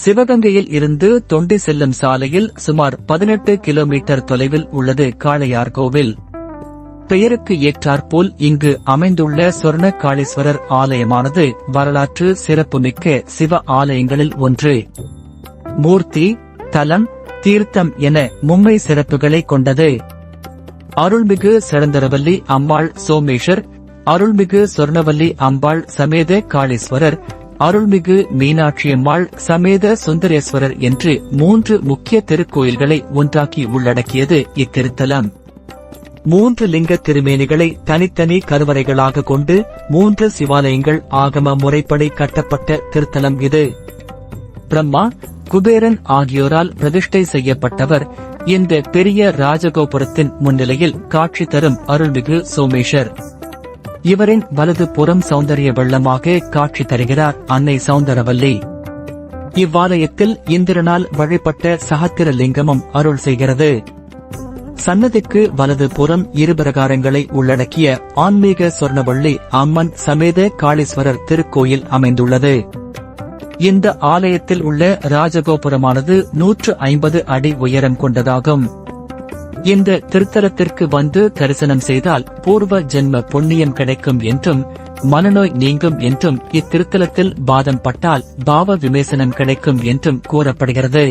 சிவகங்கையில் இருந்து தொண்டி செல்லும் சாலையில் சுமார் 18 கிலோமீட்டர் தொலைவில் உள்ளது காளையார் கோவில். பெயருக்கு ஏற்றாற்போல் இங்கு அமைந்துள்ள சொர்ணகாளீஸ்வரர் ஆலயமானது வரலாற்று சிறப்புமிக்க சிவ ஆலயங்களில் ஒன்று. மூர்த்தி, தலம், தீர்த்தம் என மும்மை சிறப்புகளை கொண்டது. அருள்மிகு சரந்தரவல்லி அம்பாள் சோமேஷர், அருள்மிகு சொர்ணவல்லி அம்பாள் சமேத காளீஸ்வரர், அருள்மிகு மீனாட்சியம்மாள் சமேத சுந்தரேஸ்வரர் என்று 3 முக்கிய திருக்கோயில்களை ஒன்றாக்கி உள்ளடக்கியது இத்திருத்தலம். 3 லிங்க திருமேனிகளை தனித்தனி கருவறைகளாக கொண்டு 3 சிவாலயங்கள் ஆகம முறைப்படி கட்டப்பட்ட திருத்தலம் இது. பிரம்மா, குபேரன் ஆகியோரால் பிரதிஷ்டை செய்யப்பட்டவர் இந்த பெரிய ராஜகோபுரத்தின் முன்னிலையில் காட்சி தரும் அருள்மிகு சோமேஷர். இவரின் வலது புறம் சௌந்தரிய வெள்ளமாக காட்சி தருகிறார் அன்னை சௌந்தரவல்லி. இவ்வாலயத்தில் இந்திரனால் வழிபட்ட சஹத்திர லிங்கமும் அருள் செய்கிறது. சன்னதிக்கு வலது புறம் 2 பிரகாரங்களை உள்ளடக்கிய ஆன்மீக சொர்ணவள்ளி அம்மன் சமேத காளீஸ்வரர் திருக்கோயில் அமைந்துள்ளது. இந்த ஆலயத்தில் உள்ள ராஜகோபுரமானது 150 அடி உயரம் கொண்டதாகும். இந்த திருத்தலத்திற்கு வந்து தரிசனம் செய்தால் பூர்வ ஜென்ம புண்ணியம் கிடைக்கும் என்றும் மனநோய் நீங்கும் என்றும் இத்திருத்தலத்தில் பாதம் பட்டால் பாவ விமேசனம் கிடைக்கும் என்றும் கூறப்படுகிறது.